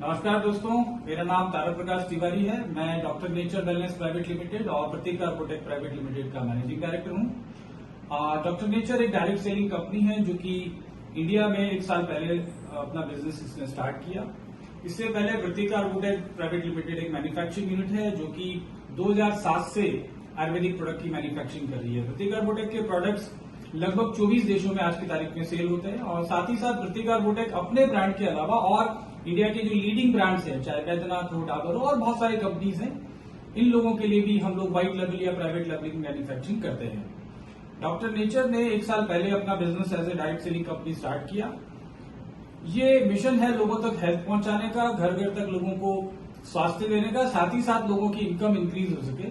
नमस्कार दोस्तों, मेरा नाम तारक प्रकाश तिवारी है। मैं doctor nature wellness private limited और प्रतीक कार्बोटेक प्राइवेट लिमिटेड का मैनेजिंग डायरेक्टर हूं। डॉक्टर नेचर एक डायरेक्ट सेलिंग कंपनी है जो कि इंडिया में 1 साल पहले अपना बिजनेस इसने स्टार्ट किया। इससे पहले प्रतीक कार्बोटेक प्राइवेट लिमिटेड एक मैन्युफैक्चरिंग यूनिट है जो कि 2007 से आयुर्वेदिक प्रोडक्ट की मैन्युफैक्चरिंग कर रही है। प्रतीक कार्बोटेक के प्रोडक्ट्स लगभग 24 देशों में आज की तारीख में सेल होते हैं और साथ ही साथ प्रतीक कार्बोटेक अपने ब्रांड के अलावा और इंडिया के जो लीडिंग ब्रांड्स हैं, चाहे बैद्यनाथ हो, डाबर हो और बहुत सारे कंपनीज हैं, इन लोगों के लिए भी हम लोग व्हाइट लेवल या प्राइवेट लेवल की मैन्युफैक्चरिंग करते हैं। डॉक्टर नेचर ने 1 साल पहले अपना business as a direct selling company start किया। ये मिशन है लोगों तक हेल्थ पहुंचाने का, घर घर तक लोगों को स्वास्थ्य देने का, साथ ही साथ लोगों की इनकम इंक्रीज हो सके।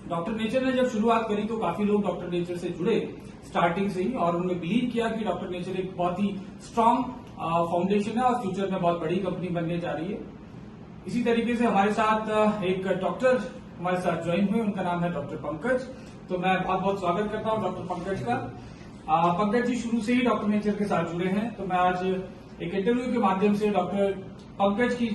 डॉक्टर नेचर ने जब शुरुआत करी तो काफी लोग डॉक्टर नेचर से जुड़े स्टार्टिंग से ही और उन्होंने बिलीव किया कि डॉक्टर नेचर एक बहुत ही स्ट्रांग फाउंडेशन है और फ्यूचर में बहुत बड़ी कंपनी बनने जा रही है। इसी तरीके से हमारे साथ एक डॉक्टर हमारे साथ ज्वाइन हुए, उनका नाम है डॉक्टर पंकज। तो मैं बहुत बहुत स्वागत करता हूं डॉक्टर पंकज का। पंकज जी शुरू से ही डॉक्टर नेचर के साथ जुड़े हैं, तो मैं आज एक इंटरव्यू के माध्यम से डॉक्टर पंकज की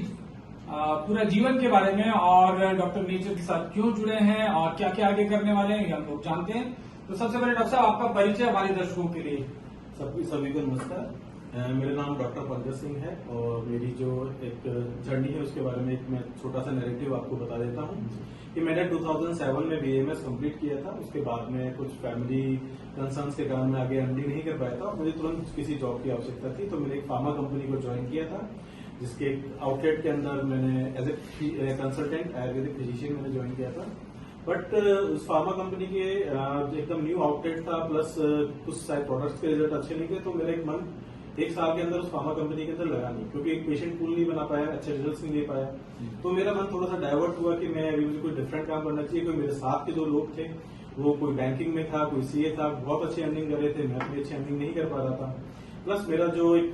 पूरा जीवन के बारे में और डॉक्टर नेचर के साथ क्यों जुड़े हैं और क्या क्या आगे करने वाले हैं ये हम लोग जानते हैं। तो सबसे पहले डॉक्टर साहब आपका परिचय हमारे दर्शकों के लिए। सभी को नमस्कार। मेरा नाम डॉक्टर पंकज सिंह है और मेरी जो एक जर्नी है उसके बारे में एक मैं छोटा सा नैरेटिव आपको बता देता हूँ कि मैंने 2007 में BAMS कंप्लीट किया था। उसके बाद में कुछ फैमिली कंसर्न्स के कारण मैं आगे एमडी नहीं कर पाया था। मुझे तुरंत किसी जॉब की आवश्यकता थी, तो मैंने एक फार्मा कंपनी को ज्वाइन किया था, जिसके आउटलेट के अंदर मैंने as a consultant ayurvedic physician मैंने ज्वाइन किया था। बट उस फार्मा कंपनी के एकदम न्यू आउटलेट था, प्लस कुछ सारे प्रोडक्ट्स के रिजल्ट अच्छे नहीं थे, तो मेरा एक मन 1 साल के अंदर उस फार्मा कंपनी के अंदर लगा नहीं, क्योंकि एक पेशेंट पूल नहीं बना पाया, अच्छे रिजल्ट्स नहीं दे पाया। तो मेरा मन थोड़ा सा डाइवर्ट हुआ कि मैं अभी मुझे कोई डिफरेंट काम करना चाहिए। क्योंकि मेरे साथ के जो लोग थे वो कोई बैंकिंग में था, कोई CA था, बहुत अच्छी अर्निंग कर रहे थे, मैं अपनी अच्छी अर्निंग नहीं कर पा रहा था। प्लस मेरा जो एक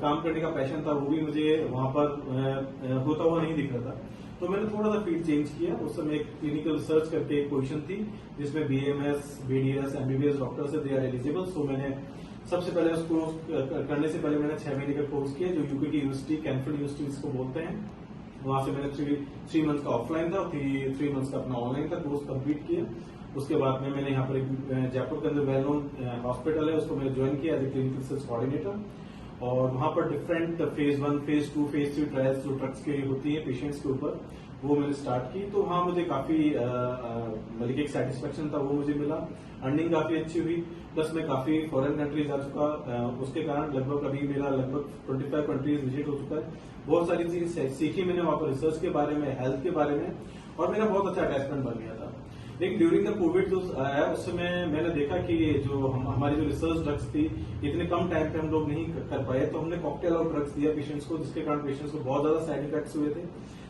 काम करने का पैशन था वो भी मुझे वहां पर होता हुआ नहीं दिख रहा था। तो मैंने थोड़ा सा फील्ड चेंज किया। उस समय एक क्लिनिकल रिसर्च करके एक पोजीशन थी जिसमें BAMS, BDS, MBBS डॉक्टर से दे आर एलिजिबल। सो मैंने सबसे पहले उसको करने से पहले मैंने 6 महीने का कोर्स किया, जो यूके की यूनिवर्सिटी, कैनफिल्ड यूनिवर्सिटी जिसको बोलते हैं। वहां से मैंने 3 मंथ्स का ऑफलाइन था और 3 मंथ्स का अपना ऑनलाइन का कोर्स कंप्लीट किया। उसके बाद में मैंने यहाँ पर एक जयपुर के अंदर वेल नोन हॉस्पिटल है, उसको मैंने ज्वाइन किया as a clinical research coordinator. और वहां पर different phase 1, phase 2, phase 3 trials जो ड्रग्स की होती है पेशेंट्स के ऊपर, वो मैंने स्टार्ट की। तो वहां मुझे काफी मतलब एक सेटिस्फेक्शन था, वो मुझे मिला। अर्निंग काफी अच्छी हुई, प्लस मैं काफी फॉरेन कंट्रीज जा चुका। उसके कारण लगभग अभी मेरा लगभग 25 कंट्रीज विजिट हो चुका है। बहुत सारी चीजें सीखी मैंने वहां पर, रिसर्च के बारे में, हेल्थ के बारे में, और मेरा बहुत अच्छा अटैचमेंट बन गया था। लेकिन ड्यूरिंग द कोविड जो आया उस समय मैंने देखा कि जो हमारी जो रिसर्च ड्रग्स थी इतने कम टाइम पे हम लोग नहीं कर पाए, तो हमने कॉकटेल और ड्रग्स दिया पेशेंट्स को, जिसके कारण पेशेंट्स को बहुत ज्यादा साइड इफेक्ट्स हुए थे,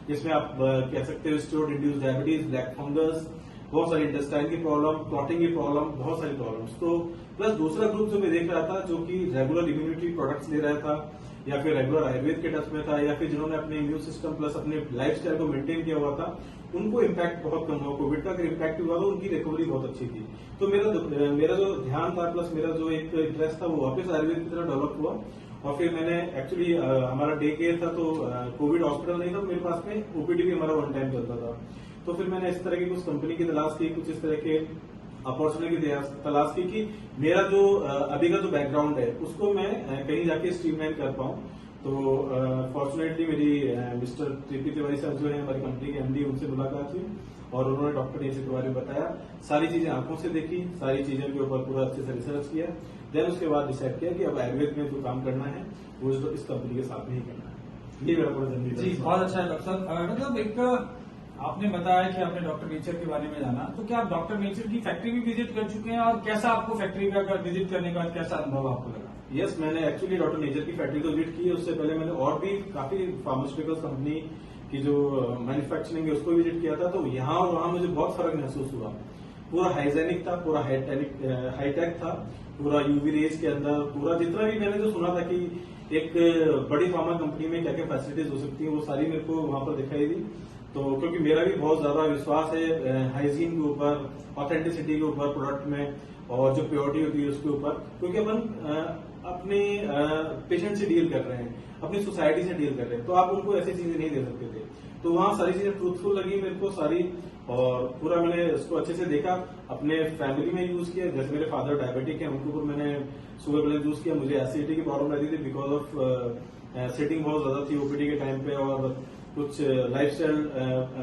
जिसमें आप कह सकते हो steroid induced diabetes, black fungus, बहुत सारी इंटेस्टाइन की प्रॉब्लम, क्लॉटिंग की प्रॉब्लम, बहुत सारी प्रॉब्लम्स। तो प्लस दूसरा ग्रुप जो मैं देख रहा था जो कि रेगुलर इम्यूनिटी प्रोडक्ट्स ले रहा था, या फिर रेगुलर आयुर्वेद के टच में था, या फिर जिन्होंने अपने इम्यून सिस्टम प्लस अपने लाइफस्टाइल को मेंटेन किया हुआ था, उनको इम्पैक्ट बहुत कम हुआ कोविड का। अगर इम्पैक्ट हुआ तो उनकी रिकवरी बहुत अच्छी थी। तो मेरा जो ध्यान था प्लस मेरा जो एक इंटरेस्ट था वो वापस आयुर्वेद की तरफ डेवलप हुआ। और फिर मैंने एक्चुअली हमारा डे केयर था, तो कोविड हॉस्पिटल नहीं था मेरे पास में, OPD भी हमारा 1 टाइम चलता था। तो फिर मैंने इस तरह की कुछ कंपनी की तलाश की, कुछ इस तरह के अपॉर्चुनिटी की तलाश की कि मेरा जो अभी का जो बैकग्राउंड है उसको मैं कहीं जाके स्ट्रीमलाइन कर पाऊं। तो फॉर्चुनेटली मेरी मिस्टर TP तिवारी साहब जो है हमारी कंपनी के MD, उनसे मुलाकात हुई और उन्होंने डॉक्टर नेचर के बारे में बताया, सारी चीजें आंखों से देखी, सारी चीजों के ऊपर पूरा अच्छे से रिसर्च किया। देन उसके बाद डिसाइड किया कि अब आयुर्वेद में जो काम करना है वो इस कंपनी के साथ में ही करना है। ये मेरा पूरा जर्नी। जी बहुत अच्छा है डॉक्टर साहब। मतलब एक आपने बताया कि आपने डॉक्टर नेचर के बारे में जाना, तो क्या आप डॉक्टर नेचर की फैक्ट्री भी विजिट कर चुके हैं और कैसा आपको फैक्ट्री का विजिट करने के बाद कैसा अनुभव आपको लगा? यस, मैंने एक्चुअली डॉक्टर नेचर की फैक्ट्री तो विजिट की है। उससे पहले मैंने और भी काफी फार्मास्यूटिकल कंपनी की जो मैन्युफैक्चरिंग है उसको विजिट किया था। तो यहाँ और वहां मुझे बहुत फर्क महसूस हुआ। पूरा हाइजेनिक था, पूरा हाईटेक था, पूरा UV रेज के अंदर, पूरा जितना भी मैंने जो सुना था कि एक बड़ी फार्मा कंपनी में क्या क्या फैसिलिटीज हो सकती है, वो सारी मेरे को वहां पर दिखाई दी। तो क्योंकि मेरा भी बहुत ज्यादा विश्वास है हाइजीन के ऊपर, ऑथेंटिसिटी के ऊपर प्रोडक्ट में, और जो प्योरिटी होती है उसके ऊपर, क्योंकि अपन अपने पेशेंट से डील कर रहे हैं, अपनी सोसाइटी से डील कर रहे हैं, तो आप उनको ऐसी चीजें नहीं दे सकते थे। तो वहाँ सारी चीजें ट्रूथफुल लगी मेरे को सारी, और पूरा मैंने इसको अच्छे से देखा, अपने फैमिली में यूज किया। जैसे मेरे फादर डायबिटिक है, उनके ऊपर मैंने शुगर बैलेंस यूज किया। मुझे एसिडिटी की प्रॉब्लम रहती थी बिकॉज ऑफ सिटिंग बहुत ज्यादा थी ओपीडी के टाइम पे, और कुछ लाइफस्टाइल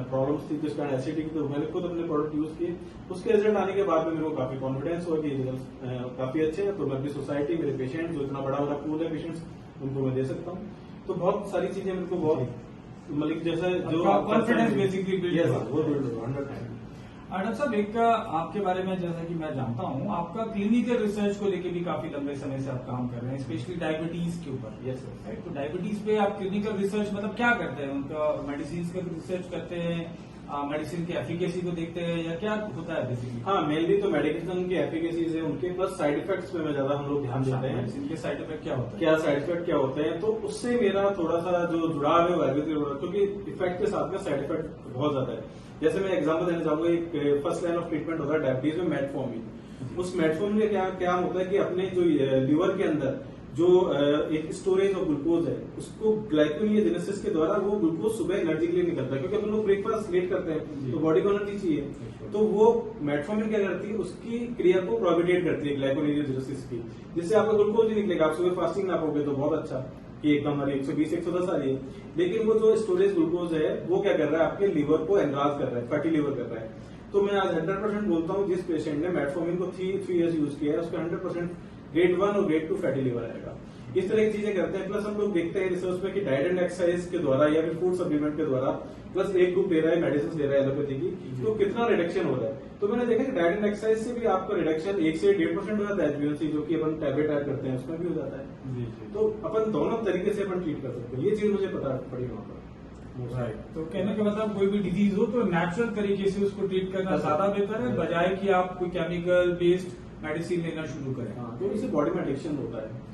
प्रॉब्लम्स थी, जिस कारण एसिडिटी की, तो मैंने खुद अपने प्रोडक्ट यूज किए। उसके रिजल्ट आने के बाद में मेरे को काफी कॉन्फिडेंस हुआ कि रिजल्ट काफी अच्छे हैं, तो मैं अपनी सोसाइटी, मेरे पेशेंट, जो इतना बड़ा वाला पूल है पेशेंट्स, उनको मैं दे सकता हूँ। तो बहुत सारी चीजें मेरे को बहुत मतलब जैसा जो कॉन्फिडेंस बेसिकली बिल्ड Yes, हुआ। वो बिल्ड हुआ 100%। डॉक्टर साहब, एक आपके बारे में जैसा कि मैं जानता हूँ, आपका क्लिनिकल रिसर्च को लेके भी काफी लंबे समय से आप काम कर रहे हैं, स्पेशली डायबिटीज के ऊपर। Yes, sir. राइट, तो डायबिटीज पे आप क्लिनिकल रिसर्च मतलब क्या करते हैं? उनका मेडिसिन का रिसर्च करते हैं, मेडिसिन की एफिकेसी को देखते हैं, या क्या होता है बेसिकली? हाँ, मेनली तो मेडिकेशन की एफिकेसीज है उनके, प्लस साइड इफेक्ट्स पे मैं ज्यादा हम लोग ध्यान देते हैं। मेडिसिन के साइड इफेक्ट क्या होता है? क्या साइड इफेक्ट क्या होते हैं, तो उससे मेरा थोड़ा सा जो जुड़ाव है वो आयुर्वेदिक, क्योंकि इफेक्ट के साथ में साइड इफेक्ट बहुत ज्यादा है। जैसे मैं एग्जांपल देना चाहूंगा, एक फर्स्ट लाइन ऑफ ट्रीटमेंट होता है डायबिटीज में मेटफॉर्मिन। उस मेटफॉर्मिन में क्या होता है कि अपने जो लिवर के अंदर जो एक स्टोरेज ऑफ ग्लूकोज है, उसको ग्लाइकोलियोजेनेसिस के द्वारा वो ग्लूकोज सुबह एनर्जी के लिए निकलता है, क्योंकि अपन लोग ब्रेकफास्ट लेट करते हैं तो बॉडी को एनर्जी चाहिए। तो वो मेटफॉर्मिन क्या करती है, उसकी क्रिया को प्रोविडेट करती है ग्लाइकोलियोजेनेसिस की, जिससे आपका ग्लूकोज ही निकलेगा। आप सुबह फास्टिंग नापोगे तो बहुत अच्छा कि एकदम हमारी 120-110 आ रही है, लेकिन वो जो स्टोरेज ग्लूकोज है वो क्या कर रहा है, आपके लिवर को एनराज कर रहा है, फैटी लिवर कर रहा है। तो मैं आज 100% बोलता हूँ, जिस पेशेंट ने मेटफॉर्मिन को 3 इयर्स यूज किया है, उसका 100% ग्रेड 1 और ग्रेड 2 फैटी लिवर आएगा। इस तरह की चीजें करते हैं। प्लस हम लोग देखते हैं रिसर्च में कि डाइट एंड एक्सरसाइज के द्वारा या फिर फूड सप्लीमेंट के द्वारा, प्लस एक ग्रुप ले रहा है मेडिसिन ले रहा है एलोपैथी की, तो कितना रिडक्शन हो रहा है। तो मैंने देखा कि डाइट एंड एक्सरसाइज से भी आपका रिडक्शन 1 से 1.5% हो जाता है, HbA1c जो कि अपन टैबलेट ऐड करते हैं उसमें भी हो जाता है। तो अपन दोनों तरीके से अपन ट्रीट कर सकते हैं, ये चीज मुझे पता पड़ी वहां पर। राइट, तो कहने का मतलब कोई भी डिजीज हो तो नेचुरल तरीके से उसको ट्रीट करना ज्यादा बेहतर है, बजाय कि आप कोई केमिकल बेस्ड मेडिसिन लेना शुरू करें। हाँ, तो इससे बॉडी में एडिक्शन होता है।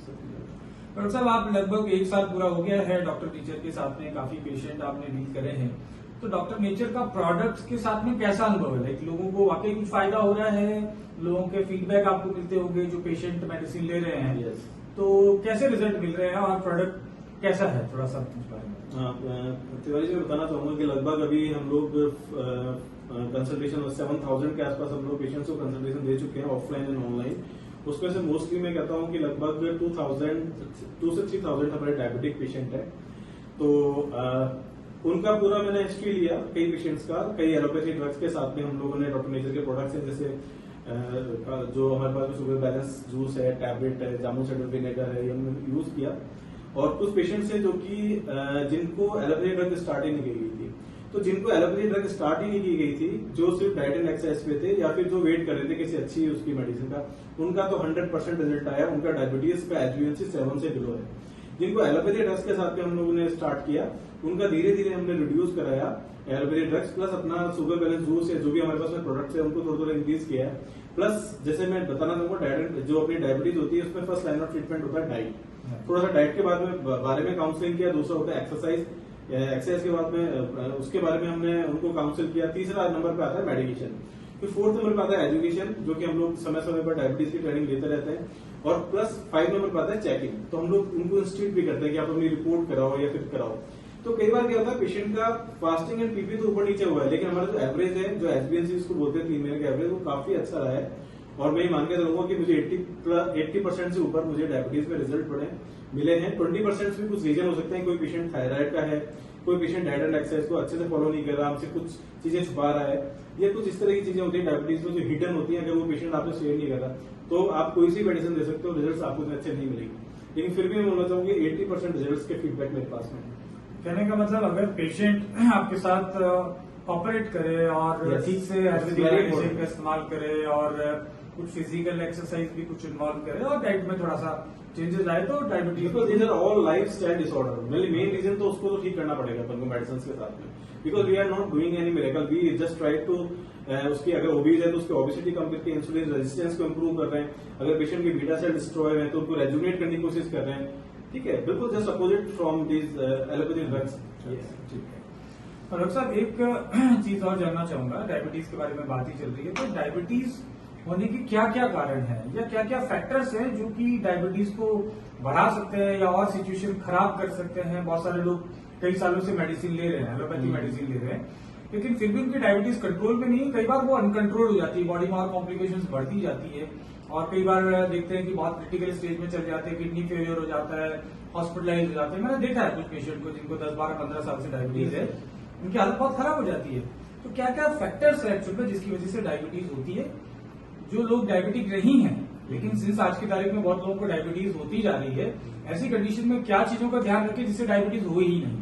डॉक्टर साहब, आप लगभग 1 साल पूरा हो गया है डॉक्टर नेचर के साथ में, काफी पेशेंट आपने डील करे हैं, तो डॉक्टर नेचर का प्रोडक्ट्स के साथ में कैसा अनुभव है? लाइक लोगों को वाकई कुछ फायदा हो रहा है? लोगों के फीडबैक आपको मिलते होंगे जो पेशेंट मेडिसिन ले रहे हैं। Yes. तो कैसे रिजल्ट मिल रहे हैं और प्रोडक्ट कैसा है, थोड़ा सा इस बारे में? तिवारी जी, मैं बताना चाहूंगा कि लगभग अभी हम लोग कंसल्टेशन 7,000 के आसपास हम लोग पेशेंट्स को कंसल्टेशन दे चुके हैं, ऑफलाइन एंड ऑनलाइन। उसमें से मोस्टली मैं कहता हूँ कि लगभग 2 से 3,000 हमारे डायबिटिक पेशेंट है। तो उनका पूरा मैंने हिस्ट्री लिया, कई पेशेंट्स का, कई एलोपैथी ड्रग्स के साथ में हम लोगों ने डॉक्टर नेचर के प्रोडक्ट्स हैं, जैसे जो हमारे पास शुगर बैलेंस जूस है, टैबलेट है, जामुन सेडर विनेगर है, ये हमने यूज किया। और कुछ पेशेंट्स हैं जो कि जिनको एलोपैथी ड्रग स्टार्ट ही नहीं की गई थी, तो जिनको एलोपैथी ड्रग स्टार्ट ही नहीं की गई थी, जो सिर्फ डाइट एंड एक्सरसाइज पे थे या फिर जो वेट कर रहे थे किसी अच्छी उसकी मेडिसिन का, उनका तो 100% रिजल्ट आया। उनका डायबिटीज का HbA1c 7 से बिलो है। जिनको एलोपैथी ड्रग्स के साथ में हम लोगों ने स्टार्ट किया, उनका धीरे धीरे हमने रिड्यूस कराया एलोपैथी ड्रग्स, प्लस अपना शुगर बैलेंस जूस है, जो भी हमारे पास में प्रोडक्ट्स है, उनको थोड़ा थोड़ा इंक्रीज किया है। प्लस जैसे मैं बताना चाहूंगा, जो अपनी डायबिटीज होती है उसमें फर्स्ट लाइन ऑफ ट्रीटमेंट होता है डाइट। थोड़ा सा डाइट के बारे में काउंसलिंग किया। दूसरा होता है एक्सरसाइज के बाद में उसके बारे में हमने उनको काउंसिल किया। तीसरा नंबर पे आता है मेडिकेशन। फिर 4th नंबर पे आता है एजुकेशन, जो कि हम लोग समय समय पर डायबिटीज की ट्रेनिंग लेते रहते हैं। और प्लस 5 नंबर पे आता है चेकिंग, तो हम लोग उनको इंस्टीट्यूट भी करते हैं कि आप अपनी रिपोर्ट कराओ या फिर कराओ। तो कई बार क्या होता है, पेशेंट का फास्टिंग एंड पीपी तो ऊपर नीचे हुआ है, लेकिन हमारा जो एवरेज है, जो HbA1c इसको बोलते हैं 3 महीने का एवरेज, वो काफी अच्छा रहा है। और मैं ये मान के चलूंगा कि मुझे 80% से ऊपर मुझे डायबिटीज में रिजल्ट मिले हैं। 20% भी कुछ रीजन हो सकते हैं, कोई पेशेंट थायराइड का है, कोई पेशेंट डाइट एंड एक्सरसाइज को अच्छे से फॉलो नहीं कर रहा, हमसे कुछ चीजें छुपा रहा है, या कुछ इस तरह की चीजें होती है डायबिटीज में जो हिडन होती है। अगर वो पेशेंट आपसे शेयर नहीं कर रहा तो आप कोई सी मेडिसिन दे सकते हो, रिजल्ट आपको इतने अच्छे नहीं मिलेंगे। लेकिन फिर भी मैं बोलना चाहूंगी 80% रिजल्ट के फीडबैक मेरे पास में। कहने का मतलब, अगर पेशेंट आपके साथ ऑपरेट करे और ठीक से मेडिसिन का इस्तेमाल करे और कुछ फिजिकल एक्सरसाइज भी कुछ इन्वॉल्व करे और डाइट में थोड़ा सा चेंजेस आए, तो diabetes all lifestyle disorder, main reason तो उसको तो ठीक करना पड़ेगा अपन को मेडिसिन के साथ में, because we are not doing any miracle, we just try to उसकी अगर ओबीज है तो उसकी ओबेसिटी कम करके इंसुलिन रेजिस्टेंस को इंप्रूव कर रहे हैं। अगर पेशेंट की बीटा सेल डिस्ट्रॉय है तो उनको रेजुनेट करने की कोशिश कर रहे हैं। ठीक है, बिल्कुल just opposite from these allopathic drugs. ठीक है। और डॉक्टर साहब, एक चीज और जानना चाहूंगा, डायबिटीज के बारे में बात ही चल रही है, तो डायबिटीज होने की क्या क्या कारण है या क्या क्या फैक्टर्स हैं जो कि डायबिटीज को बढ़ा सकते हैं या और सिचुएशन खराब कर सकते हैं। बहुत सारे लोग कई सालों से मेडिसिन ले रहे हैं, एलोपैथी मेडिसिन ले रहे हैं, लेकिन फिर भी उनकी डायबिटीज कंट्रोल में नहीं है। कई बार वो अनकंट्रोल हो जाती है, बॉडी में और कॉम्प्लिकेशंस बढ़ती जाती है और कई बार देखते हैं कि बहुत क्रिटिकल स्टेज में चल जाते हैं, किडनी फेलियर हो जाता है, हॉस्पिटलाइज हो जाते हैं। मैंने देखा है कुछ पेशेंट को जिनको 10, 12, 15 साल से डायबिटीज है, उनकी हालत बहुत खराब हो जाती है। तो क्या क्या फैक्टर्स है एक्चुअली जिसकी वजह से डायबिटीज होती है। जो लोग डायबिटिक नहीं है लेकिन सिंस आज की तारीख में बहुत लोगों को डायबिटीज होती जा रही है, ऐसी कंडीशन में क्या चीजों का ध्यान रखें जिससे डायबिटीज हो ही नहीं।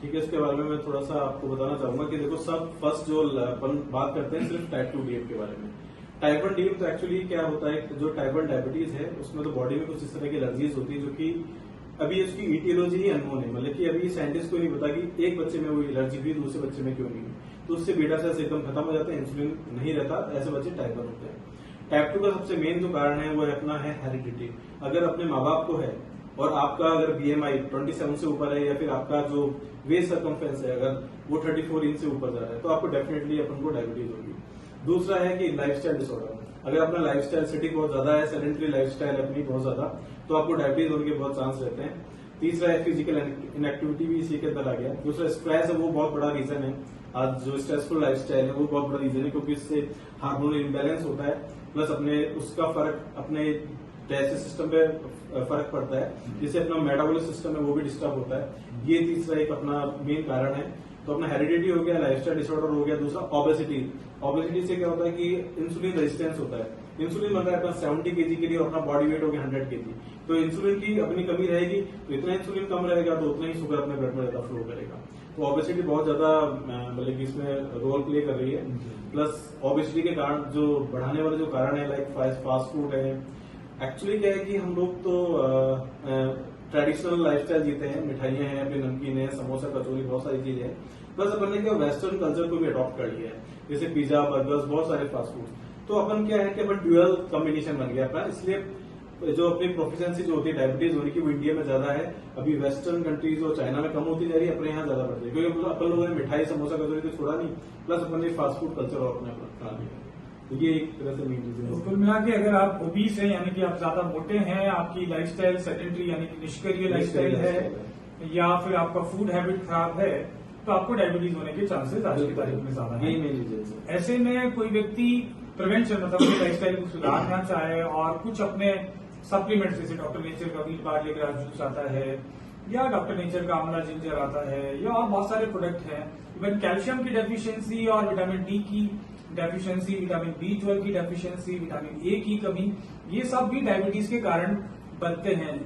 ठीक है, इसके बारे में मैं थोड़ा सा आपको बताना चाहूंगा कि देखो, सब फर्स्ट जो अपन बात करते हैं सिर्फ टाइप 2 डीएम के बारे में। टाइप 1 डीएम तो एक्चुअली क्या होता है, जो टाइप 1 डायबिटीज है उसमें तो बॉडी में कुछ इस तरह की एलर्जीज होती है जो कि अभी उसकी ईटियोलॉजी ही अननोन है। मतलब कि अभी साइंटिस्ट को नहीं पता कि एक बच्चे में वो एलर्जी हुई, दूसरे बच्चे में क्यों नहीं हुई। तो उससे बीटा सेल्स एकदम खत्म हो जाते हैं, इंसुलिन नहीं रहता, ऐसे बच्चे टाइप 1 होते हैं। टाइप 2 का सबसे मेन जो कारण है वो है अपना है हेरिडिटी। अगर अपने माँ बाप को है और आपका अगर बीएमआई 27 से ऊपर है या फिर आपका जो वेस्ट सर्कमफ्रेंस है अगर वो 34 इंच से ऊपर जा रहा है तो आपको डेफिनेटली अपन को डायबिटीज होगी। दूसरा है कि लाइफस्टाइल डिसऑर्डर। अगर अपना लाइफस्टाइल सिटिंग बहुत ज्यादा है, सेडेंटरी लाइफस्टाइल अपनी बहुत ज्यादा, तो आपको डायबिटीज होने के बहुत चांस रहते हैं। तीसरा है फिजिकल इनएक्टिविटी, भी इसी के अंदर आ गया। दूसरा स्ट्रेस है, वो बहुत बड़ा रीजन है। आज जो स्ट्रेसफुल लाइफस्टाइल है वो बहुत बड़ा रीजन है, क्योंकि इससे हार्मोनल इम्बैलेंस होता है, प्लस अपने उसका फर्क अपने डाइजेस्टिव सिस्टम पे फर्क पड़ता है, जिससे अपना मेटाबॉलिक सिस्टम है वो भी डिस्टर्ब होता है। ये तीसरा एक अपना मेन कारण है। तो अपना हेरिडिटी हो गया, लाइफस्टाइल डिसऑर्डर हो गया। दूसरा ओबेसिटी। ओबेसिटी से क्या होता है कि इंसुलिन रेजिस्टेंस होता है। इंसुलिन बन रहा है अपना 70 केजी के लिए और अपना बॉडी वेट हो गया 100 केजी। तो इंसुलिन की अपनी कमी रहेगी तो इतना इंसुलिन कम रहेगा तो उतना ही शुगर अपने ब्लड में ज्यादा फ्लो करेगा। तो ओबेसिटी बहुत ज्यादा मतलब कि इसमें रोल प्ले कर रही है। प्लस ओबेसिटी के कारण जो बढ़ाने वाले जो कारण है लाइक फास्ट फूड है। एक्चुअली क्या है कि हम लोग तो ट्रेडिशनल लाइफस्टाइल जीते हैं, मिठाइयां हैं, अपने नमकीन है, समोसा, कचौरी, बहुत सारी चीजें हैं। प्लस अपन ने क्या वेस्टर्न कल्चर को भी अडॉप्ट कर लिया है, जैसे पिज्जा, बर्गर्स, बहुत सारे फास्ट फूड। तो अपन क्या है कि अपन ड्यूअल कॉम्बिनेशन बन गया अपना, इसलिए जो अपनी प्रोफिशिएंसी जो होती है डायबिटीज होने की वो इंडिया में ज्यादा है। अभी वेस्टर्न कंट्रीज और चाइना में कम होती जा रही है, अपने यहाँ ज्यादा बढ़ रही है, क्योंकि अपन लोगों ने मिठाई, समोसा, कचौरी तो छोड़ा नहीं, प्लस अपन ने फास्ट फूड कल्चर और अपने अपना लिया। तो ये एक तरह से मेन रीजन है। कुल मिला के अगर आप ओबीस हैं यानी कि आप ज्यादा मोटे हैं, आपकी लाइफस्टाइल सेडेंटरी यानी कि निष्क्रिय लाइफस्टाइल है या फिर आपका फूड हैबिट खराब है तो आपको डायबिटीज होने के चांसेस आज की तारीख में ज्यादा है। यही मेन रीजन है। ऐसे में कोई व्यक्ति प्रिवेंशन मतलब अपनी लाइफस्टाइल को सुधारना चाहे और कुछ अपने सप्लीमेंट्स जैसे डॉक्टर नेचर का व्हीट बार्ले ग्रास जूस आता है या डॉक्टर नेचर का आंवला जिंजर आता है या और बहुत सारे प्रोडक्ट हैं। इवन कैल्शियम की डेफिशिएंसी और विटामिन डी की डेफिशिएंसी, विटामिन B12 की डेफिशिएंसी, विटामिन ए की कमी, ये सब भी डायबिटीज के कारण बनते हैं।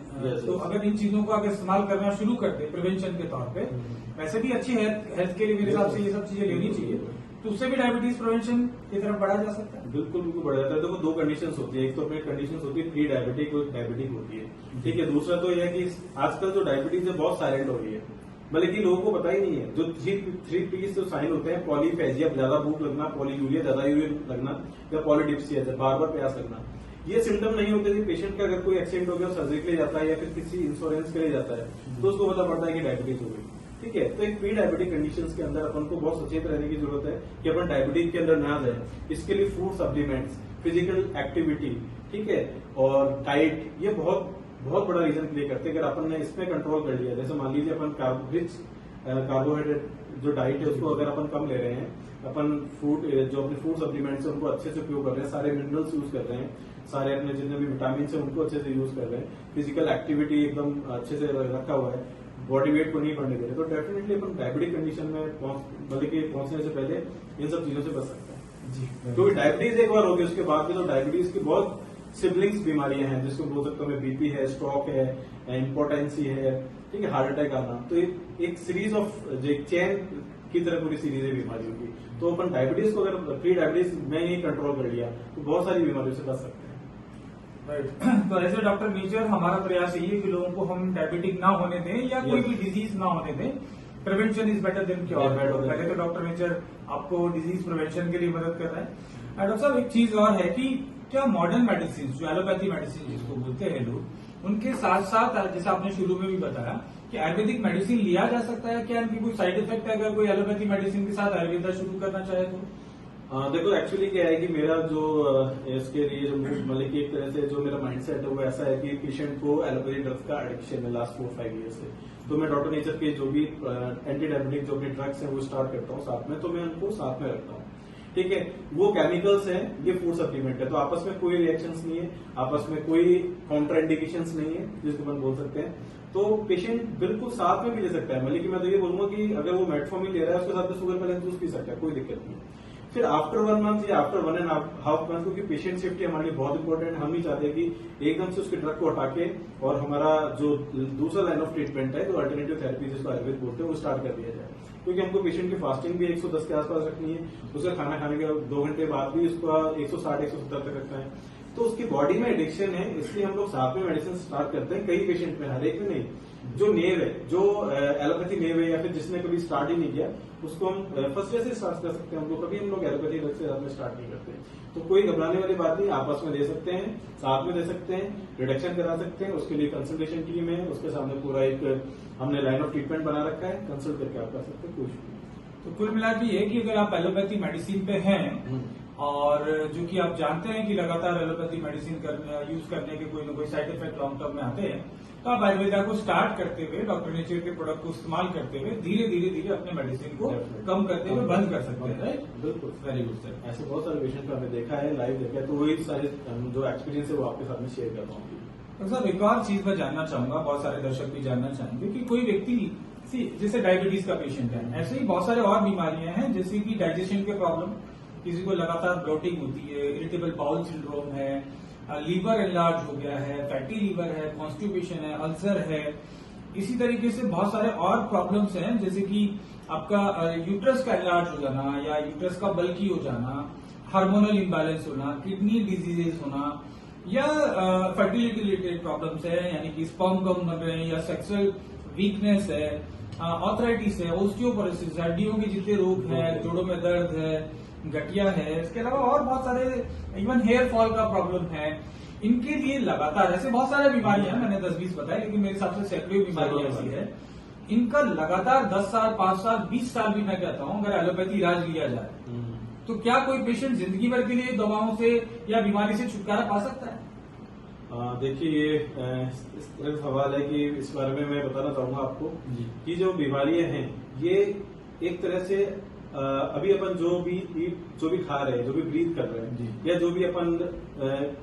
तो अगर इन चीजों को अगर इस्तेमाल करना शुरू करते प्रिवेंशन के तौर पे, वैसे भी अच्छी हेल्थ के लिए मेरे हिसाब से ये सब चीजें लेनी चाहिए, तो उससे भी डायबिटीज प्रिवेंशन की तरफ बढ़ा जा सकता है। बिल्कुल बिल्कुल बढ़ जाता है। देखो, दो कंडीशंस होती है, एक तो अपनी कंडीशंस होती है प्री डायबिटिक और डायबिटिक होती है, ठीक है। दूसरा तो यह है कि आजकल जो डायबिटीज है बहुत साइलेंट हो रही है, मतलब कि लोगों को पता ही नहीं है। जो 3 P's जो साइन होते हैं, पॉलीफेजिया ज्यादा भूख लगना, पॉलीयूरिया ज्यादा यूरिन लगना या पॉलीडिप्सिया बार बार प्यास लगना, ये सिम्टम नहीं होते थे। पेशेंट का अगर कोई एक्सीडेंट हो गया, सर्जरी के लिए जाता है या फिर किसी इंश्योरेंस के लिए जाता है तो उसको पता पड़ता है कि डायबिटीज हो गई, ठीक है। तो एक प्री डायबिटिक कंडीशंस के अंदर अपन को बहुत सचेत रहने की जरूरत है कि अपन डायबिटीज के अंदर ना जाए। इसके लिए फूड सप्लीमेंट्स, फिजिकल एक्टिविटी, ठीक है, और डाइट, ये बहुत बहुत बड़ा रीजन प्ले करते हैं। अगर अपन ने इसमें कंट्रोल कर लिया, जैसे मान लीजिए अपन कार्बोहाइड्रेट जो डाइट है उसको अगर अपन कम ले रहे हैं, अपन फूड जो अपने फूड सप्लीमेंट्स है उनको अच्छे से उपयोग कर रहे हैं, सारे मिनरल्स यूज कर रहे हैं, सारे अपने जितने भी विटामिन है उनको अच्छे से यूज कर रहे हैं, फिजिकल एक्टिविटी एकदम अच्छे से रखा हुआ है, बॉडी वेट को नहीं बढ़ने दे रहे, तो डेफिनेटली अपन डायबिटिक कंडीशन में मतलब कि पहुंचने से पहले इन सब चीजों से बच सकते हैं जी। क्योंकि डायबिटीज एक बार होगी उसके बाद भी तो डायबिटीज की बहुत सिबलिंग्स बीमारियां हैं, जिसको बोल सकते हैं बीपी है, स्ट्रोक है, इम्पोर्टेंसी है, ठीक है, हार्ट अटैक आना। तो एक सीरीज ऑफ जो एक चेन की तरह पूरी सीरीज है बीमारियों की। तो अपन डायबिटीज को अगर प्री डायबिटीज में ही कंट्रोल कर लिया तो बहुत सारी बीमारियों से बच सकते हैं। राइट। तो ऐसे डॉक्टर नेचर हमारा प्रयास यही है कि लोगों को हम डायबिटिक ना होने दें या कोई भी डिजीज ना होने दें। Prevention is better than cure. पहले तो डॉक्टर नेचर आपको डिजीज प्रिवेंशन के लिए मदद कर रहा है। डॉक्टर साहब, एक चीज और है कि क्या मॉडर्न मेडिसिन जो एलोपैथी मेडिसिन जिसको बोलते हैं लोग, उनके साथ साथ जैसे आपने शुरू में भी बताया कि आयुर्वेदिक मेडिसिन लिया जा सकता है, क्या इनकी कोई साइड इफेक्ट है अगर कोई एलोपैथी मेडिसिन के साथ आयुर्वेदा शुरू करना चाहे तो? देखो एक्चुअली क्या है कि मेरा जो इसके लिए जो मतलब कि एक तरह से जो मेरा माइंडसेट है वो ऐसा है कि पेशेंट को एलोपैथी ड्रग्स का एडिक्शन है लास्ट 4-5 ईयर से। तो मैं डॉक्टर नेचर के जो भी एंटी डायबिटिक जो भी ड्रग्स हैं वो स्टार्ट करता हूँ साथ में, तो मैं उनको साथ में रखता हूँ। ठीक है, वो केमिकल्स हैं, ये फूड सप्लीमेंट है, तो आपस में कोई रिएक्शंस नहीं है, आपस में कोई काउंटर इंडिकेशंस नहीं है जिसको अपन बोल सकते हैं। तो पेशेंट बिल्कुल साथ में भी ले सकता है, मतलब कि मैं तो ये बोलूंगा कि अगर वो मेटफॉर्मिन ले रहा है उसके साथ में शुगर बैलेंस जूस पी सकता है, कोई दिक्कत नहीं। फिर आफ्टर 1 मंथ या आफ्टर 1.5 मंथ, क्योंकि पेशेंट सेफ्टी हमारे लिए बहुत इंपॉर्टेंट है, हम नहीं चाहते कि एकदम से उसके ड्रग को हटा के और हमारा जो दूसरा लाइन ऑफ ट्रीटमेंट है, जो अल्टरनेटिव थेरेपी जिसको आयुर्वेद बोलते हैं, वो स्टार्ट कर दिया जाए। क्योंकि हमको पेशेंट की फास्टिंग भी 110 के आसपास रखनी है, उसका खाना खाने के 2 घंटे बाद भी उसका 160-170 तक रखना है। तो उसकी बॉडी में एडिक्शन है, इसलिए हम लोग साथ में मेडिसिन स्टार्ट करते हैं, कई पेशेंट में, हर एक में नहीं। जो नेव है, जो एलोपैथी नेव है या फिर जिसने कभी स्टार्ट ही नहीं किया, उसको हम फर्स्ट डे से स्टार्ट कर सकते हैं। हमको कभी हम लोग एलोपैथी ड्रग से साथ में स्टार्ट नहीं करते, तो कोई घबराने वाली बात नहीं, आपस में दे सकते हैं, साथ में दे सकते हैं, रिडक्शन करा सकते हैं। उसके लिए कंसल्टेशन टीम है, उसके सामने पूरा एक हमने लाइन ऑफ ट्रीटमेंट बना रखा है, कंसल्ट करके आप कर सकते हैं, कुछ भी। तो कुल मिला के ये कि अगर आप एलोपैथी मेडिसिन पे हैं और जो कि आप जानते हैं कि लगातार एलोपैथी मेडिसिन यूज करने के कोई न कोई साइड इफेक्ट लॉन्ग टर्म में आते हैं, तो आप आयुर्वेदा को स्टार्ट करते हुए, डॉक्टर नेचर के प्रोडक्ट को इस्तेमाल करते हुए धीरे धीरे अपने मेडिसिन को कम करते हुए बंद कर सकते हैं, राइट? बिल्कुल, वेरी गुड सर। ऐसे बहुत सारे पेशेंट को हमने देखा है, लाइव देखा है, तो वही सारे जो एक्सपीरियंस है वो आपके साथ में शेयर कर रहा हूँ। तो साहब एक और चीज मैं जानना चाहूंगा, बहुत सारे दर्शक भी जानना चाहेंगे कि कोई व्यक्ति जैसे डायबिटीज का पेशेंट है, ऐसे ही बहुत सारे और बीमारियां हैं जैसे कि डाइजेशन के प्रॉब्लम, किसी को लगातार ब्लोटिंग होती है, इरिटेबल बाउल सिंड्रोम है, लीवर एनलार्ज हो गया है, फैटी लीवर है, कॉन्स्टिपेशन है, अल्सर है। इसी तरीके से बहुत सारे और प्रॉब्लम्स हैं जैसे कि आपका यूट्रस का एनलार्ज हो जाना या यूट्रस का बल्की हो जाना, हार्मोनल इम्बैलेंस होना, किडनी डिजीजेस होना या फर्टिलिटी रिलेटेड प्रॉब्लम्स है, यानी कि स्पर्म कम बन रहे हैं या सेक्सुअल वीकनेस है, ऑर्थराइटिस है, ओस्टियोपोरोसिस, हड्डियों के जितने रोग हैं, जोड़ों में दर्द है, गठिया है, इसके अलावा और बहुत सारे इवन हेयर फॉल का प्रॉब्लम है। इनके लिए लगातार ऐसे बहुत सारे बीमारियां हैं, मैंने 10-20 बताए, लेकिन मेरे हिसाब से सैकड़ों बीमारियां ऐसी है, इनका लगातार 10 साल, 5 साल, 20 साल भी मैं कहता हूं अगर एलोपैथी इलाज लिया जाए तो क्या कोई पेशेंट जिंदगी भर के लिए दवाओं से या बीमारी से छुटकारा पा सकता है? देखिए, ये इस तरह का सवाल है कि इस बारे में मैं बताना चाहूंगा आपको कि जो बीमारियां हैं ये एक तरह से अभी अपन जो भी खा रहे हैं, जो भी ब्रीथ कर रहे हैं या जो भी अपन